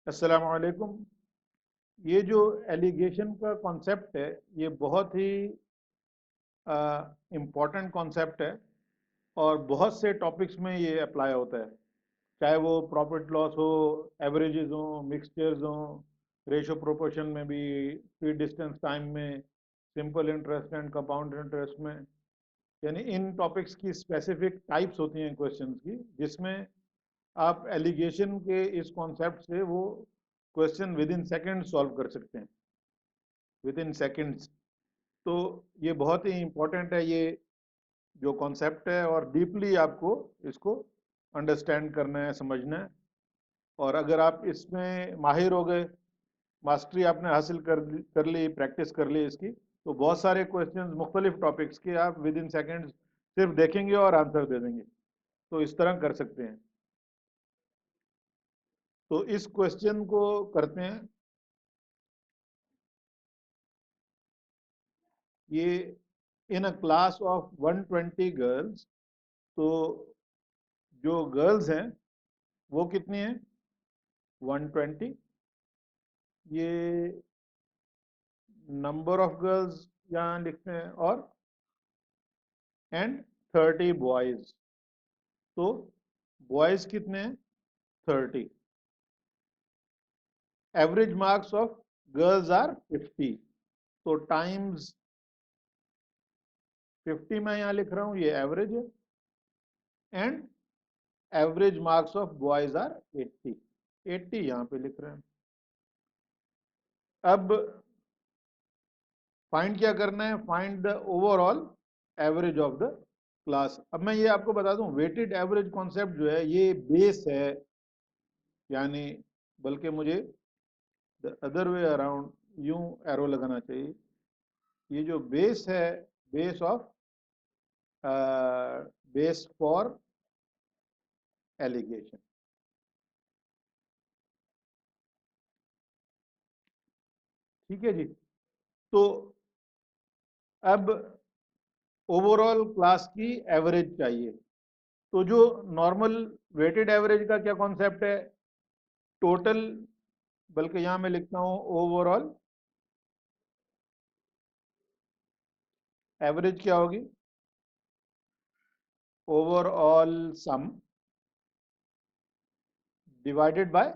अस्सलाम वालेकुम। ये जो एलिगेशन का कॉन्सेप्ट है ये बहुत ही इम्पोर्टेंट कॉन्सेप्ट है और बहुत से टॉपिक्स में ये अप्लाई होता है, चाहे वो प्रॉफिट लॉस हो, एवरेजेस हो, मिक्सचर्स हो, रेशो प्रोपोर्शन में भी, स्पीड डिस्टेंस टाइम में, simple interest and compound interest में। यानी इन टॉपिक्स की स्पेसिफिक टाइप्स होती हैं क्वेश्चंस की, जिसमें आप एलिगेशन के इस कॉन्सेप्ट से वो question with in second solve कर सकते हैं, विद इन सेकेंड्स। तो ये बहुत ही इम्पोर्टेंट है ये जो कॉन्सेप्ट है, और डीपली आपको इसको अंडरस्टैंड करना है, समझना है। और अगर आप इसमें माहिर हो गए, मास्टरी आपने हासिल कर ली, प्रैक्टिस कर ली इसकी, तो बहुत सारे क्वेश्चंस मुख्तलिफ टॉपिक्स के आप विद इन सेकेंड्स सिर्फ देखेंगे और आंसर दे देंगे। तो इस तरह कर सकते हैं। तो इस क्वेश्चन को करते हैं। ये इन अ क्लास ऑफ 120 गर्ल्स, तो जो गर्ल्स हैं वो कितनी हैं? 120। ये नंबर ऑफ गर्ल्स यहाँ लिखते हैं, और एंड 30 बॉयज। तो बॉयज कितने हैं? 30। Average marks of girls are 50, तो टाइम्स 50 मैं यहाँ लिख रहा हूँ, ये एवरेज है। And average marks of boys are 80, 80 यहाँ पे लिख रहे हैं। अब फाइंड क्या करना है? Find the overall average of the class. अब मैं ये आपको बता दूं, वेटेड एवरेज कॉन्सेप्ट जो है ये बेस है, यानी बल्कि मुझे द अदर वे अराउंड यूं एरो लगाना चाहिए। ये जो बेस है, base of base for alligation. ठीक है जी। तो अब ओवरऑल क्लास की एवरेज चाहिए। तो जो नॉर्मल वेटेड एवरेज का क्या कॉन्सेप्ट है? टोटल, बल्कि यहां मैं लिखता हूं ओवरऑल एवरेज क्या होगी? Overall some divided by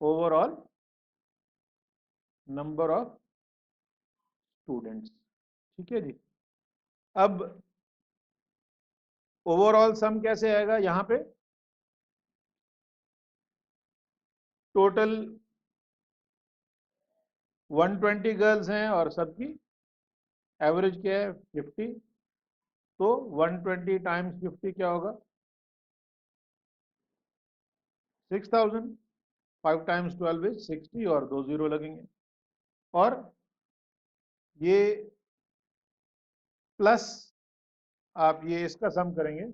overall number of students. ठीक है जी। अब ओवरऑल सम कैसे आएगा? यहां पे टोटल 120 गर्ल्स हैं और सबकी एवरेज क्या है? 50। तो 120 टाइम्स 50 क्या होगा? 6000। 5 टाइम्स 12 इज 60, और 2 जीरो लगेंगे। और ये प्लस आप ये इसका सम करेंगे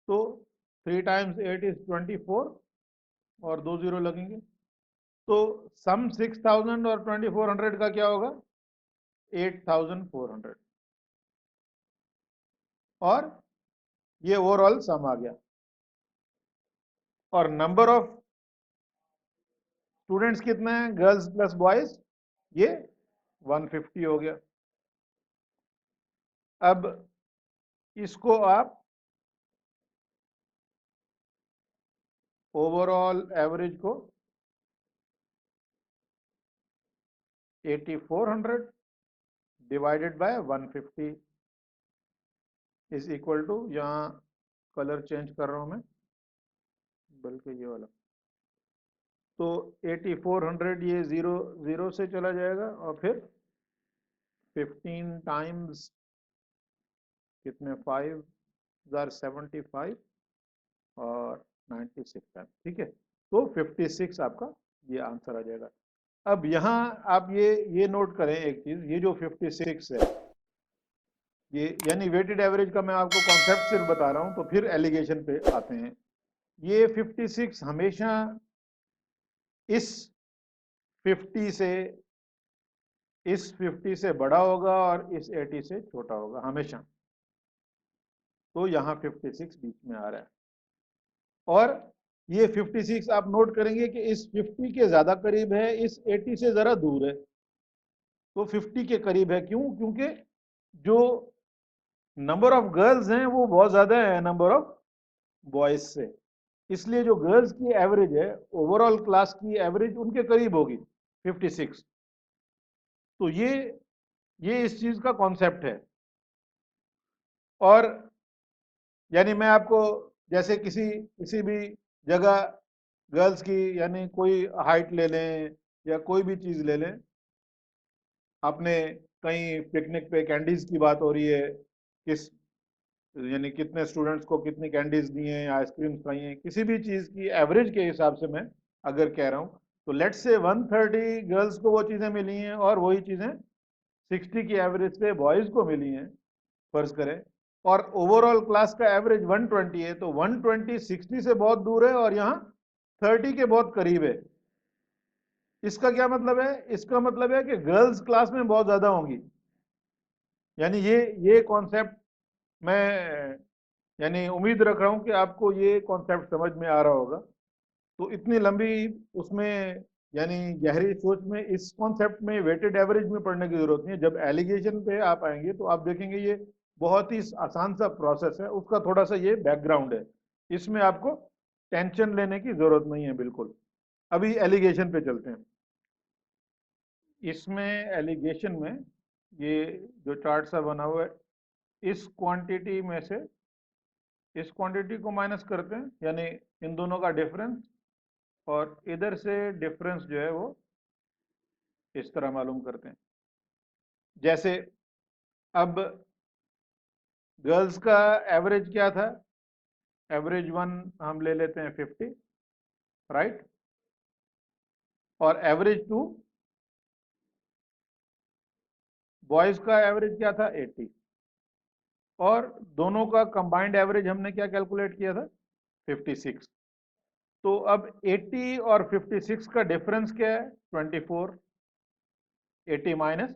तो 3 टाइम्स 8 इज 24, और 2 जीरो लगेंगे। तो सम 6000 और 2400 का क्या होगा? 8400। और ये ओवरऑल सम आ गया। और नंबर ऑफ स्टूडेंट्स कितने हैं? गर्ल्स प्लस बॉयज, ये 150 हो गया। अब इसको आप ओवरऑल एवरेज को 8400 divided by 150 is equal to, यहाँ कलर चेंज कर रहा हूं मैं, बल्कि ये वाला। तो 8400 ये जीरो जीरो से चला जाएगा, और फिर 15 टाइम्स कितने? 5075 और 96 टाइम। ठीक है। तो 56 आपका ये आंसर आ जाएगा। अब यहाँ आप ये नोट करें एक चीज, ये जो 56 है, ये यानी वेटेड एवरेज का मैं आपको कॉन्सेप्ट सिर्फ बता रहा हूं, तो फिर एलिगेशन पे आते हैं। ये 56 हमेशा इस 50 से इस 50 से बड़ा होगा और इस 80 से छोटा होगा हमेशा। तो यहाँ 56 बीच में आ रहा है। और ये 56 आप नोट करेंगे कि इस 50 के ज्यादा करीब है, इस 80 से जरा दूर है। तो 50 के करीब है, क्यों? क्योंकि जो नंबर ऑफ गर्ल्स हैं वो बहुत ज्यादा है नंबर ऑफ बॉयज से, इसलिए जो गर्ल्स की एवरेज है ओवरऑल क्लास की एवरेज उनके करीब होगी 56। तो ये इस चीज का कॉन्सेप्ट है। और यानी मैं आपको जैसे किसी किसी भी जगह गर्ल्स की यानी कोई हाइट ले लें या कोई भी चीज ले लें, आपने कहीं पिकनिक पे कैंडीज की बात हो रही है, किस यानी कितने स्टूडेंट्स को कितनी कैंडीज दी हैं या आइसक्रीम्स खाई हैं, किसी भी चीज की एवरेज के हिसाब से मैं अगर कह रहा हूँ, तो लेट्स से 130 गर्ल्स को वो चीजें मिली हैं और वही चीजें 60 की एवरेज पे बॉयज को मिली हैं, फर्ज करें। और ओवरऑल क्लास का एवरेज 120 है, तो 120 60 से बहुत दूर है और यहाँ 30 के बहुत करीब है। इसका क्या मतलब है? इसका मतलब है कि गर्ल्स क्लास में बहुत ज्यादा होंगी। यानी ये कॉन्सेप्ट मैं यानी उम्मीद रख रहा हूं कि आपको ये कॉन्सेप्ट समझ में आ रहा होगा। तो इतनी लंबी उसमें यानी गहरी सोच में इस कॉन्सेप्ट में वेटेड एवरेज में पढ़ने की जरूरत नहीं है। जब एलिगेशन पे आप आएंगे तो आप देखेंगे ये बहुत ही आसान सा प्रोसेस है, उसका थोड़ा सा ये बैकग्राउंड है, इसमें आपको टेंशन लेने की जरूरत नहीं है बिल्कुल। अभी एलिगेशन पे चलते हैं। इसमें एलिगेशन में ये जो चार्ट सा बना हुआ है, इस क्वांटिटी में से इस क्वांटिटी को माइनस करते हैं, यानी इन दोनों का डिफरेंस, और इधर से डिफरेंस जो है वो इस तरह मालूम करते हैं। जैसे अब गर्ल्स का एवरेज क्या था? एवरेज वन हम ले लेते हैं 50, राइट। और एवरेज टू बॉयज का एवरेज क्या था? 80। और दोनों का कंबाइंड एवरेज हमने क्या कैलकुलेट किया था? 56। तो अब 80 और 56 का डिफरेंस क्या है? 24। 80 माइनस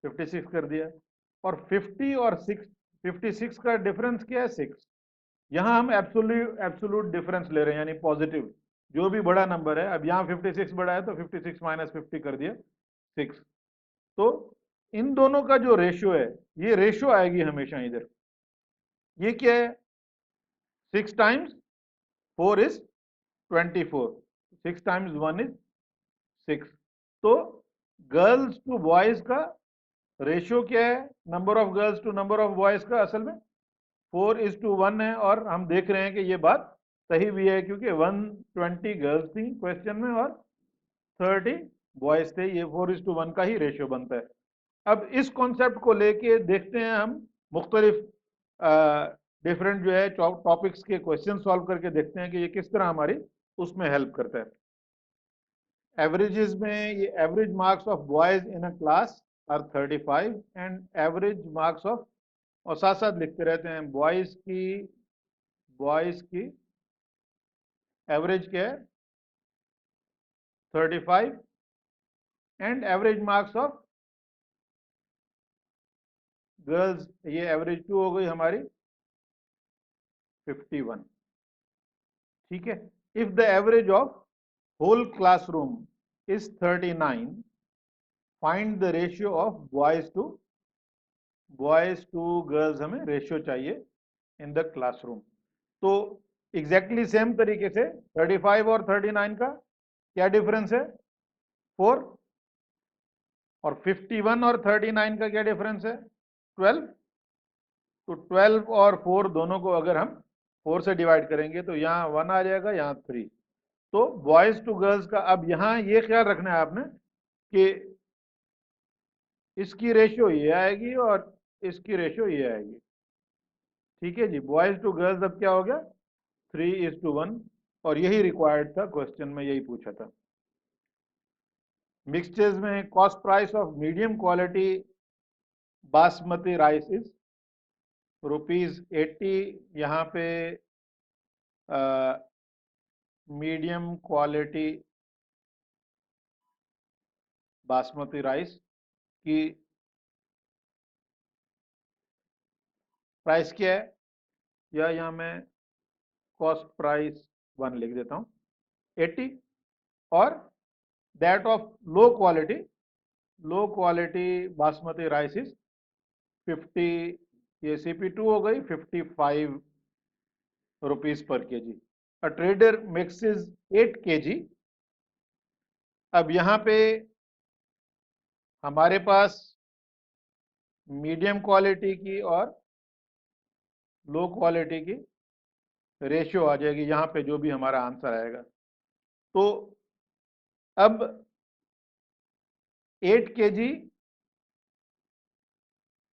56 कर दिया। और 50 और 56 का डिफरेंस क्या है? 6। यहाँ हम एब्सोल्यूट एब्सोल्यूट डिफरेंस ले रहे हैं, यानी पॉजिटिव, जो भी बड़ा नंबर है। अब यहाँ 56 बड़ा है तो 56 माइनस 50 कर दिया 6। तो इन दोनों का जो रेशियो है, ये रेशियो आएगी हमेशा इधर। ये क्या है? 6 टाइम्स 4 इज 24, 6 टाइम्स 1 इज 6। तो गर्ल्स टू बॉयज का रेशियो क्या है? Number of girls to number of boys का असल में 4:1 है। और हम देख रहे हैं कि ये बात सही भी है, क्योंकि 120 गर्ल्स थी क्वेश्चन में और 30 बॉयज थे। ये 4:1 का ही रेशियो बनता है। अब इस कॉन्सेप्ट को लेके देखते हैं हम मुख्तलिफ डिफरेंट जो है टॉपिक्स के क्वेश्चन सॉल्व करके देखते हैं कि ये किस तरह हमारी उसमें हेल्प करता है। एवरेजेस में ये average marks of boys in a class are 35 and average marks of, और साथ साथ लिखते रहते हैं बॉयज की एवरेज क्या है? 35 and average marks of girls, ये एवरेज 2 हो गई हमारी 51। ठीक है। If the average of whole classroom is 39, find the ratio of boys to girls, हमें रेशियो चाहिए इन द क्लासरूम। तो एग्जैक्टली सेम तरीके से 35 और 39 का क्या डिफरेंस है? 4। और 51 और 39 का क्या डिफरेंस है? 12। तो 12 और 4 दोनों को अगर हम 4 से डिवाइड करेंगे तो यहाँ 1 आ जाएगा, यहाँ 3। तो बॉयज टू गर्ल्स का, अब यहाँ ये ख्याल रखना है आपने कि इसकी रेशियो ये आएगी और इसकी रेशियो ये आएगी। ठीक है जी। बॉयज टू गर्ल्स अब क्या हो गया? 3:1। और यही रिक्वायर्ड था, क्वेश्चन में यही पूछा था। मिक्सचर्स में cost price of medium quality basmati rice is ₹80। यहाँ पे मीडियम क्वालिटी बासमती राइस की प्राइस क्या है? या यहाँ मैं कॉस्ट प्राइस 1 लिख देता हूँ। 80 और that of low quality basmati rice is 50, ये CP2 हो गई 55 rupees per KG. A trader mixes 8 kg। अब यहाँ पे हमारे पास मीडियम क्वालिटी की और लो क्वालिटी की रेशियो आ जाएगी यहाँ पे, जो भी हमारा आंसर आएगा। तो अब 8 kg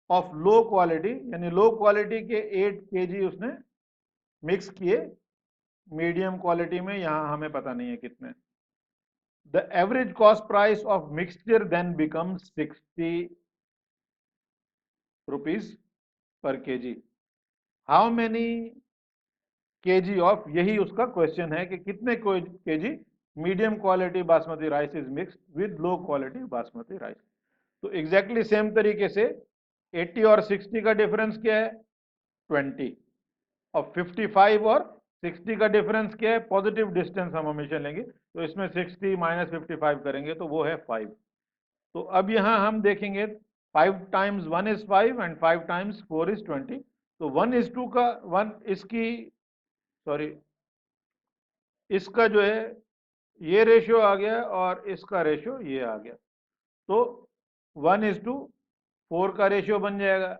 ऑफ लो क्वालिटी, यानी लो क्वालिटी के 8 kg उसने मिक्स किए मीडियम क्वालिटी में, यहाँ हमें पता नहीं है कितने। The average cost price of mixture then becomes 60 rupees per KG. How many KG of, यही उसका क्वेश्चन है कि कितने KG medium quality basmati rice is mixed with low quality basmati rice. तो एग्जैक्टली सेम तरीके से 80 और 60 का डिफरेंस क्या है? 20। और 55 और 60 का डिफरेंस क्या है? पॉजिटिव डिस्टेंस हम हमेशा लेंगे, तो इसमें 60 माइनस 55 करेंगे तो वो है 5। तो अब यहां हम देखेंगे 5 times 1 is 5 and 5 times 4 is 20। तो 1:2 का 1 इसकी, सॉरी, इसका जो है ये रेशियो आ गया और इसका रेशियो ये आ गया, तो 1:4 का रेशियो बन जाएगा।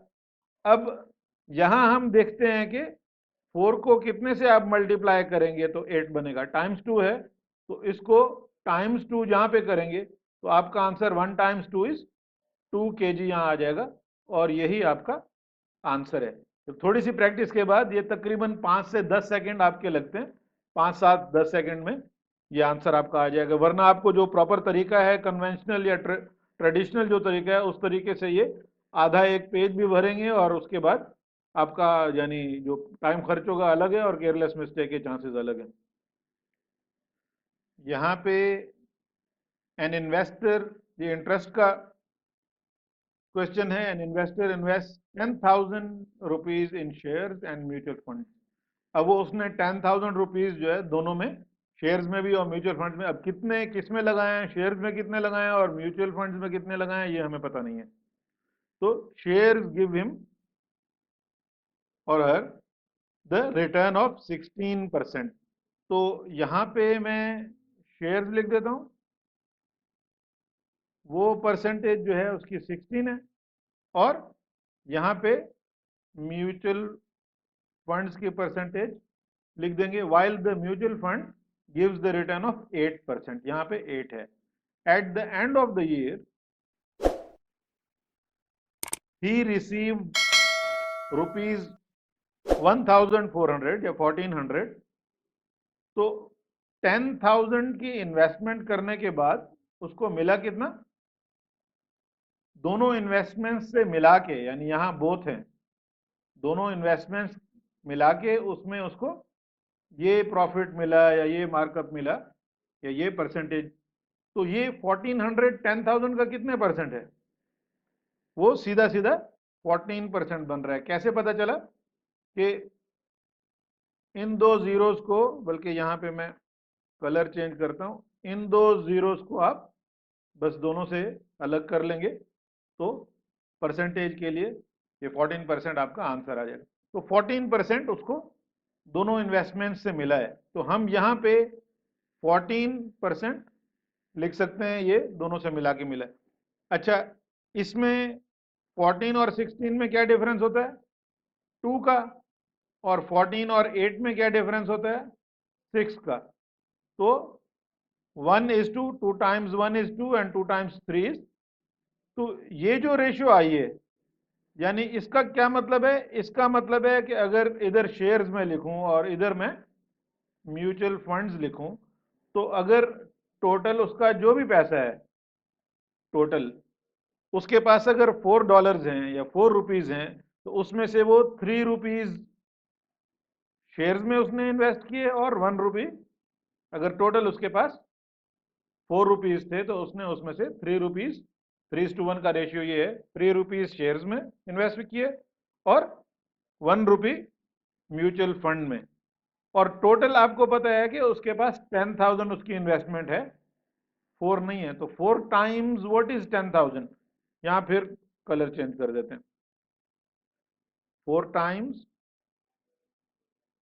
अब यहां हम देखते हैं कि 4 को कितने से आप मल्टीप्लाई करेंगे तो 8 बनेगा, टाइम्स 2 है, तो इसको टाइम्स 2 जहां पे करेंगे तो आपका आंसर 1 टाइम्स 2 इज 2 kg यहाँ आ जाएगा, और यही आपका आंसर है। तो थोड़ी सी प्रैक्टिस के बाद ये तकरीबन 5 से 10 सेकंड आपके लगते हैं, 5, 7, 10 सेकंड में ये आंसर आपका आ जाएगा। वरना आपको जो प्रॉपर तरीका है, कन्वेंशनल या ट्रेडिशनल जो तरीका है, उस तरीके से ये आधा एक पेज भी भरेंगे और उसके बाद आपका यानी जो टाइम खर्च होगा अलग है और केयरलेस मिस्टेक के चांसेस अलग है। यहाँ पे एन इन्वेस्टर, ये इंटरेस्ट का क्वेश्चन है। An investor invest 10,000 rupees in shares and mutual fund. अब वो उसने 10,000 रुपीज जो है दोनों में, शेयर्स में भी और म्यूचुअल फंड में, अब कितने किस में लगाए हैं, शेयर्स में कितने लगाए हैं और म्यूचुअल फंड्स में कितने लगाए हैं, ये हमें पता नहीं है। तो शेयर्स गिव हिम और हर द रिटर्न ऑफ 16%। तो यहां पे मैं शेयर्स लिख देता हूं, वो परसेंटेज जो है उसकी 16 है, और यहाँ पे म्यूचुअल फंड्स की परसेंटेज लिख देंगे, while the mutual fund gives the return of 8%, यहाँ पे 8 है। At the end of the year he received rupees 1,400 या 1,400। तो 10,000 की इन्वेस्टमेंट करने के बाद उसको मिला कितना? दोनों इन्वेस्टमेंट्स से मिला के, यानी यहाँ बोथ हैं, दोनों इन्वेस्टमेंट्स मिला के उसमें उसको ये प्रॉफिट मिला या ये मार्कअप मिला या ये परसेंटेज। तो ये 1,400 10,000 का कितने परसेंट है? वो सीधा सीधा 14% बन रहा है। कैसे पता चला? कि इन दो जीरोस को, बल्कि यहाँ पे मैं कलर चेंज करता हूँ, इन दो जीरोस को आप बस दोनों से अलग कर लेंगे तो परसेंटेज के लिए ये 14% आपका आंसर आ जाएगा। तो 14% उसको दोनों इन्वेस्टमेंट से मिला है, तो हम यहाँ पे 14% लिख सकते हैं, ये दोनों से मिला के मिला है। अच्छा, इसमें 14 और 16 में क्या डिफरेंस होता है? 2 का। और 14 और 8 में क्या डिफरेंस होता है? 6 का। तो 1:2, 2 टाइम्स 1:2 एंड 2 टाइम्स 3 इज, तो ये जो रेशियो आई है, यानी इसका क्या मतलब है? इसका मतलब है कि अगर इधर शेयर्स में लिखूं और इधर मैं म्यूचुअल फंड्स लिखूं, तो अगर टोटल उसका जो भी पैसा है, टोटल उसके पास अगर $4 हैं या 4 रुपीज हैं, तो उसमें से वो 3 रुपीज शेयर्स में उसने इन्वेस्ट किए और 1 रुपी, अगर टोटल उसके पास 4 रुपीज थे तो उसने उसमें से 3 रुपीज, 3:1 का रेशियो ये है, 3 रुपीज शेयर्स में इन्वेस्ट किए और 1 रुपी म्यूचुअल फंड में। और टोटल आपको पता है कि उसके पास 10,000 उसकी इन्वेस्टमेंट है, 4 नहीं है, तो 4 टाइम्स व्हाट इज 10,000। यहां फिर कलर चेंज कर देते हैं, 4 टाइम्स,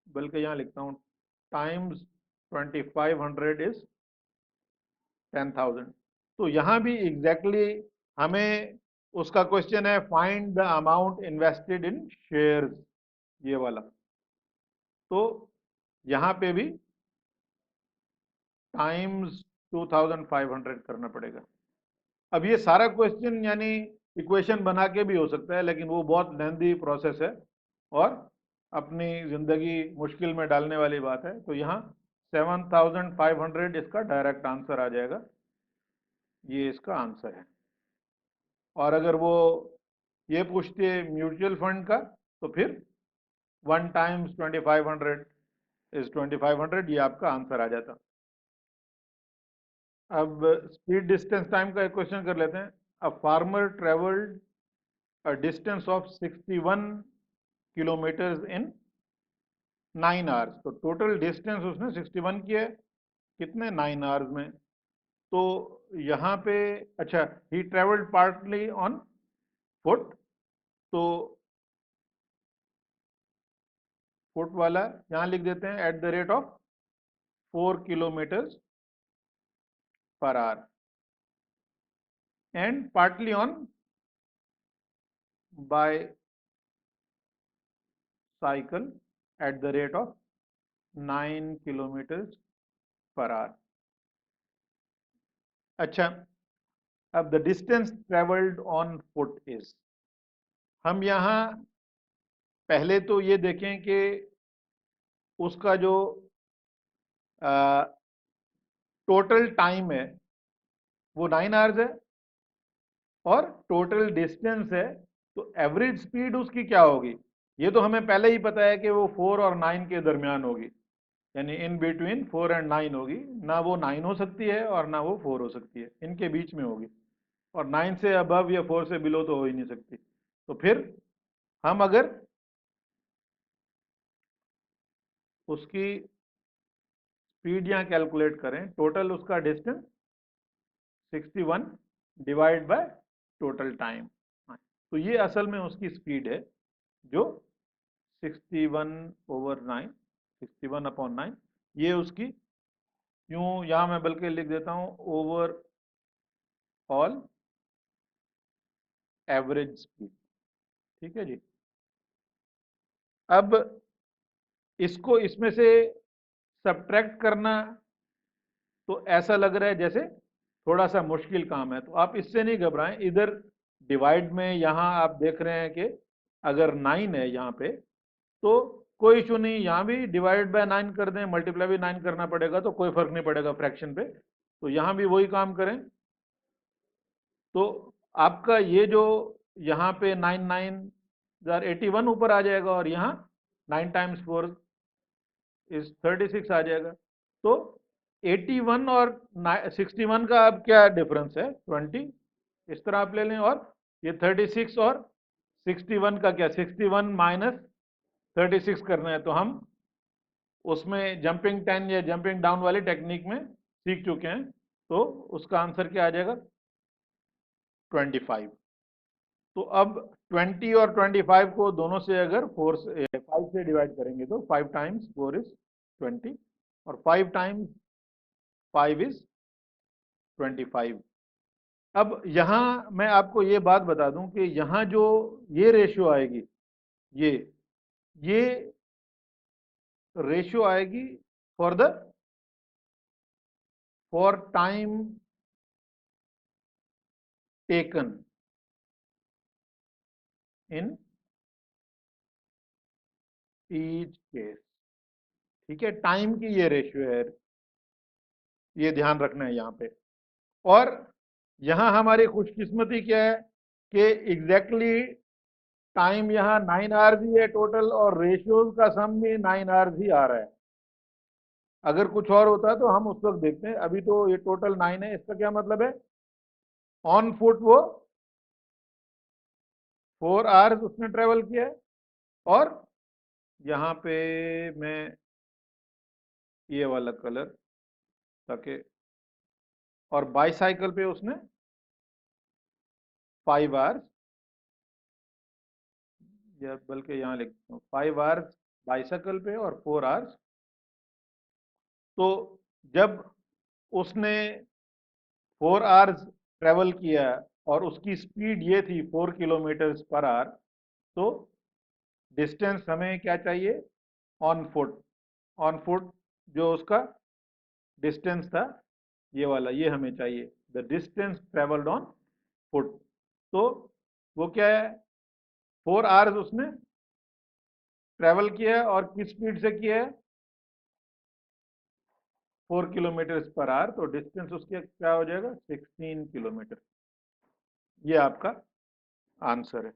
बल्कि यहां लिखता हूं टाइम्स 2500 इज 10,000। तो यहां भी एग्जैक्टली हमें उसका क्वेश्चन है find the amount invested in shares, ये वाला। तो यहां पे भी टाइम्स 2500 करना पड़ेगा। अब ये सारा क्वेश्चन यानी इक्वेशन बना के भी हो सकता है, लेकिन वो बहुत लेंथी प्रोसेस है और अपनी जिंदगी मुश्किल में डालने वाली बात है। तो यहाँ 7,500 इसका डायरेक्ट आंसर आ जाएगा, ये इसका आंसर है। और अगर वो ये पूछते म्यूचुअल फंड का, तो फिर 1 टाइम्स 2500 इज 2500, ये आपका आंसर आ जाता। अब स्पीड डिस्टेंस टाइम का एक क्वेश्चन कर लेते हैं। A farmer travelled a distance of 61 kilometre in 9 hours. तो टोटल डिस्टेंस उसने 61 की है, कितने 9 आवर्स में। तो यहाँ पे अच्छा, he travelled partly on foot, तो फुट वाला यहाँ लिख देते हैं at the rate of 4 kilometre per hour, and partly on by cycle at the rate of 9 kilometre per hour. अच्छा, अब the distance travelled on foot is, हम यहाँ पहले तो ये देखें कि उसका जो टोटल टाइम है वो 9 आवर्स है और टोटल डिस्टेंस है, तो एवरेज स्पीड उसकी क्या होगी। ये तो हमें पहले ही पता है कि वो 4 और 9 के दरमियान होगी, यानी इन बिटवीन 4 एंड 9 होगी। ना वो 9 हो सकती है और ना वो 4 हो सकती है, इनके बीच में होगी। और 9 से अबव या 4 से बिलो तो हो ही नहीं सकती। तो फिर हम अगर उसकी स्पीड यहाँ कैलकुलेट करें, टोटल उसका distance 61 divide by total time, तो ये असल में उसकी स्पीड है, जो 61 ओवर 9, 61 अपॉन 9, ये उसकी, यूं यहाँ मैं बल्कि लिख देता हूँ ओवर ऑल एवरेज स्पीड। ठीक है जी। अब इसको इसमें से सब्ट्रैक्ट करना तो ऐसा लग रहा है जैसे थोड़ा सा मुश्किल काम है, तो आप इससे नहीं घबराएं। इधर डिवाइड में यहाँ आप देख रहे हैं कि अगर 9 है यहाँ पे, तो कोई इशू नहीं, यहाँ भी डिवाइड बाय 9 कर दें, मल्टीप्लाई भी 9 करना पड़ेगा, तो कोई फर्क नहीं पड़ेगा फ्रैक्शन पे। तो यहाँ भी वही काम करें, तो आपका ये जो यहाँ पे 9,981 ऊपर आ जाएगा, और यहाँ 9 टाइम्स 4 इज 36 आ जाएगा। तो 81 और 61 का अब क्या डिफरेंस है, 20, इस तरह आप ले लें। और ये 36 और 61 का क्या, 61 माइनस 36 करना है, तो हम उसमें जंपिंग 10 या जंपिंग डाउन वाली टेक्निक में सीख चुके हैं। तो उसका आंसर क्या आ जाएगा, 25। तो अब 20 और 25 को दोनों से अगर 5 से डिवाइड करेंगे, तो 5 टाइम्स 4 इज 20, और 5 टाइम्स 5 इज 25। अब यहाँ मैं आपको ये बात बता दूं कि यहाँ जो ये रेशियो आएगी, ये ये रेशियो आएगी for time taken in each case. ठीक है, टाइम की ये रेशियो है, ये ध्यान रखना है यहाँ पे। और यहाँ हमारी खुशकिस्मती क्या है कि एग्जैक्टली टाइम यहाँ 9 आवर्स ही है टोटल, और रेशियोज का सम भी 9 आवर्स ही आ रहा है। अगर कुछ और होता है तो हम उस वक्त देखते हैं, अभी तो ये टोटल 9 है। इसका क्या मतलब है, ऑन फुट वो 4 आवर्स उसने ट्रेवल किया है, और यहाँ पे मैं ये वाला कलर, ताकि, और बाईसाइकिल पे उसने 5 आवर्स, या बल्कि यहाँ लिखता हूँ 5 आवर्स बाईसाइकिल पे और 4 आवर्स। तो जब उसने 4 आवर्स ट्रेवल किया और उसकी स्पीड ये थी 4 किलोमीटर पर आवर, तो डिस्टेंस हमें क्या चाहिए, ऑन फुट। ऑन फुट जो उसका डिस्टेंस था, ये वाला, ये हमें चाहिए, the distance travelled on foot. तो वो क्या है, 4 आवर्स उसने ट्रेवल किया है, और किस स्पीड से किया है, 4 किलोमीटर पर आवर। तो डिस्टेंस उसके क्या हो जाएगा, 16 किलोमीटर। ये आपका आंसर है।